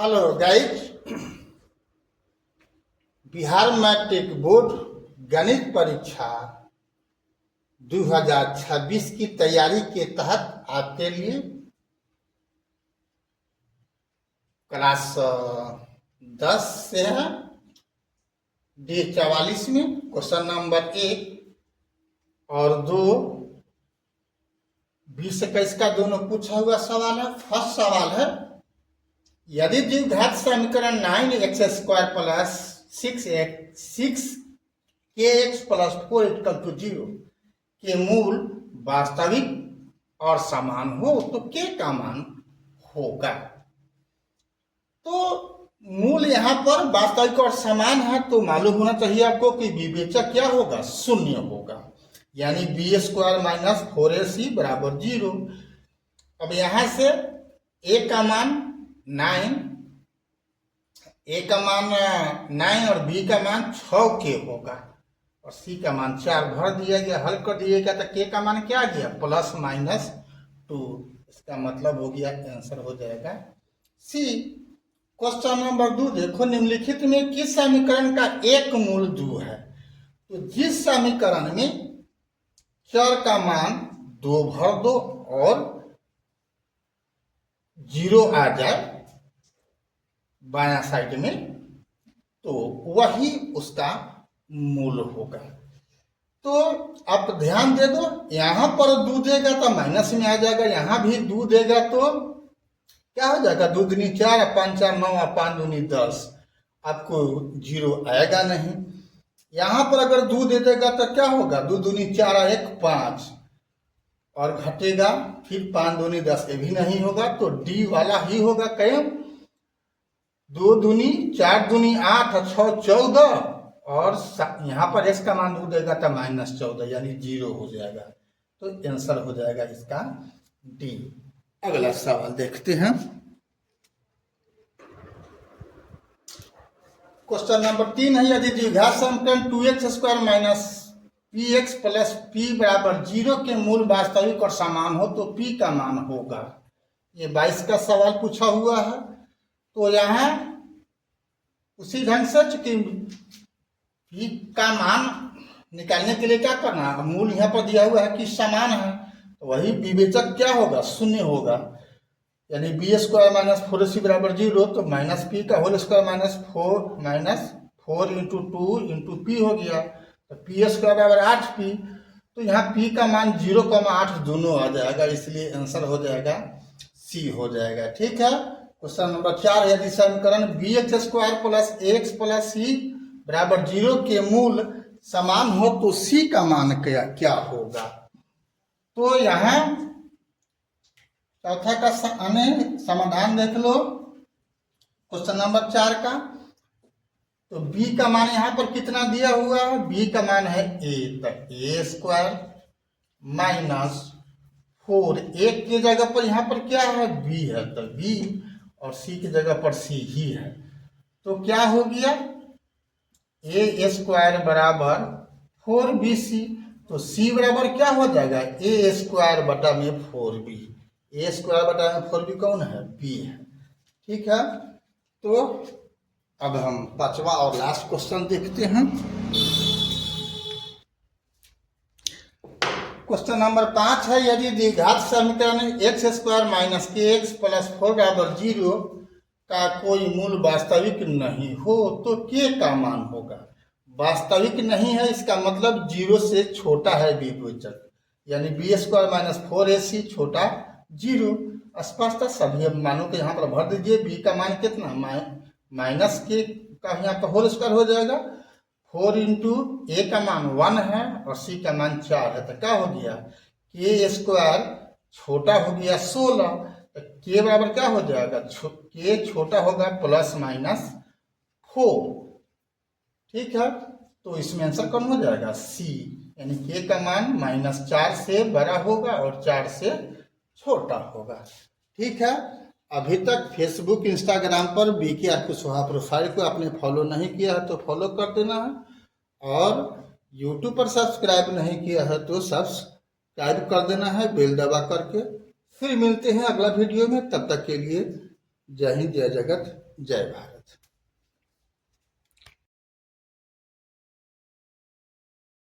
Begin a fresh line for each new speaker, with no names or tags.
Hello guys, Bihar matric board गणित परीक्षा 2026 की तैयारी के तहत आपके लिए क्लास 10 से है D 44 में क्वेश्चन नंबर 1 और 2 20 21 का दोनों पूछा हुआ सवाल है। फर्स्ट सवाल है, यदि द्विघात समीकरण 9x² प्लस 6kx प्लस 4 = 0 के मूल वास्तविक और समान हो तो k का मान होगा। तो मूल यहाँ पर वास्तविक और समान है तो मालूम होना चाहिए आपको कि विवेचक क्या होगा, शून्य होगा, यानी b² माइनस 4ac बराबर 0। अब यहाँ से a का मान 9, a का मान 9 और b का मान 6k होगा और c का मान 4 भर दिया गया, हल कर दिएगा तो k का मान क्या आ गया, +-2। इसका मतलब हो गया, आंसर हो जाएगा c। क्वेश्चन नंबर 2 देखो, निम्नलिखित में किस समीकरण का एक मूल 2 है? तो जिस समीकरण में चर का मान 2 भर दो और 0 आ जाए बाया साइड में तो वही उसका मूल होगा। तो आप ध्यान दे दो, यहां पर 2 देगा तो माइनस में आ जाएगा, यहां भी 2 देगा तो क्या हो जाएगा, 2 दूनी 4, 5 4 9, 5 दूनी 10, आपको 0 आएगा नहीं। यहां पर अगर 2 दे देगा तो क्या होगा, 2 दूनी 4 1 5 और घटेगा, फिर 5 दूनी 10, ये भी नहीं होगा तो डी वाला ही होगा। कहीं 2 दूनी 4 दूनी 8 और 6 14 और यहाँ पर x का मान 2 देगा तो -14 यानी 0 हो जाएगा। तो आंसर हो जाएगा इसका डी। अगला सवाल देखते हैं। क्वेश्चन नंबर 3 है, यदि द्विघात समीकरण 2x² minus px plus p बराबर 0 के मूल वास्तविक और समान हो तो p का मान होगा। ये 22 का सवाल पूछा हुआ है। तो यहाँ उसी ढंग से चूंकि p का मान निकालने के लिए क्या करना है, मूल यहाँ पर दिया हुआ है कि समान है तो वही विवेचक क्या होगा, शून्य होगा, यानी b² माइनस 4ac बराबर 0 तो माइनस p का whole square minus 4 into 2 into p हो गया तो p² बराबर 8p। तो यहाँ p का मान 0,8 दोनों आ जाएगा, इसलिए आंसर हो जाएगा c हो जाएगा। ठीक है। क्वेश्चन नंबर 4, यदि समीकरण bx² plus ax plus c बराबर 0 के मूल समान हो तो c का मान क्या होगा? तो यहाँ चौथा का समाधान देख लो क्वेश्चन नंबर 4 का। तो b का मान यहाँ पर कितना दिया हुआ है, b का मान है a, तो a² माइनस 4, एक की जगह पर यहाँ पर क्या है, b है तो b और c की जगह पर c ही है। तो क्या हो गया, a² बराबर 4bc, तो c बराबर क्या हो जाएगा, a² बटा में 4b, a² बटा में 4b कौन है, b है। ठीक है। तो अब हम 5वां और लास्ट क्वेश्चन देखते हैं। क्वेश्चन नंबर 5 है, यदि द्विघात समीकरण x² माइनस kx प्लस 4 बराबर 0 का कोई मूल वास्तविक नहीं हो तो k का मान होगा। वास्तविक नहीं है इसका मतलब 0 से छोटा है विवेचक, यानी b² माइनस 4ac छोटा 0। स्पष्ट सभी मानों के यहाँ पर भर दीजिए। b का मान कितना, माइनस के का यहाँ पर होल स्क्वायर हो जाएगा, 4 इंटू a का मान 1 है और c का मान 4 है तो क्या हो गया, k² छोटा हो गया 16, तो k बराबर क्या हो जाएगा, k छोटा होगा +-4। ठीक है। तो इसमें आंसर कौन हो जाएगा, c, यानी k का मान -4 से बड़ा होगा और 4 से छोटा होगा। ठीक है। अभी तक फेसबुक इंस्टाग्राम पर BKR कुशवाहा प्रोफाइल को आपने फॉलो नहीं किया है तो फॉलो कर देना है और यूट्यूब पर सब्सक्राइब नहीं किया है तो सब्सक्राइब कर देना है बेल दबा करके। फिर मिलते हैं अगला वीडियो में, तब तक के लिए जय हिंद, जय जगत, जय भारत।